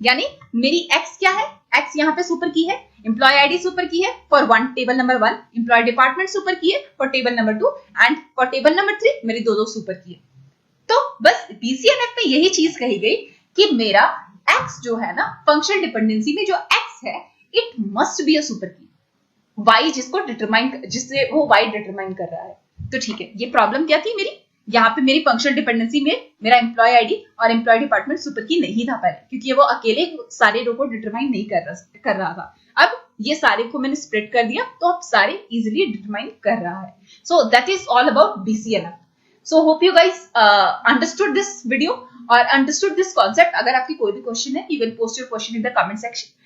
यानी मेरी एक्स क्या है, एक्स यहाँ पे सुपर की है, एम्प्लॉय आईडी सुपर की है for table number 1, employee department super key है for table number 2 and for table number 3 मेरी दो सुपर की है। तो बस बीसीएनएफ में यही चीज कही गई कि मेरा एक्स जो है ना, फंक्शनल डिपेंडेंसी में जो एक्स है, it must be a super की, वाई जिसको डिटरमाइन, जिससे वो वाई डिटरमाइन कर रहा है। तो ठीक है, ये प्रॉब्लम क्या थी मेरी, यहाँ पे मेरी फंक्शनल डिपेंडेंसी में मेरा एम्प्लॉय आईडी और एम्प्लॉय डिपार्टमेंट सुपर की नहीं था पहले, क्योंकि वो अकेले सारे रो को डिटरमाइन नहीं कर रहा था। अब ये सारे को मैंने स्प्लिट कर दिया, तो अब सारे इजिली डिटरमाइन कर रहा है। So that is all about BCNF. So hope you guys understood this video और अंडरस्टूड दिस कॉन्सेप्ट। अगर आपकी कोई भी क्वेश्चन है, you can post your question in the comment section.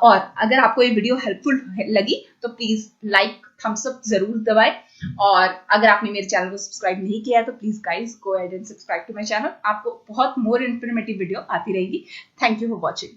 और अगर आपको ये वीडियो हेल्पफुल लगी तो प्लीज लाइक, थम्स अप जरूर दबाएं, और अगर आपने मेरे चैनल को सब्सक्राइब नहीं किया है तो please guys go ahead and subscribe to my channel. आपको बहुत मोर इन्फॉर्मेटिव वीडियो आती रहेगी। Thank you for watching.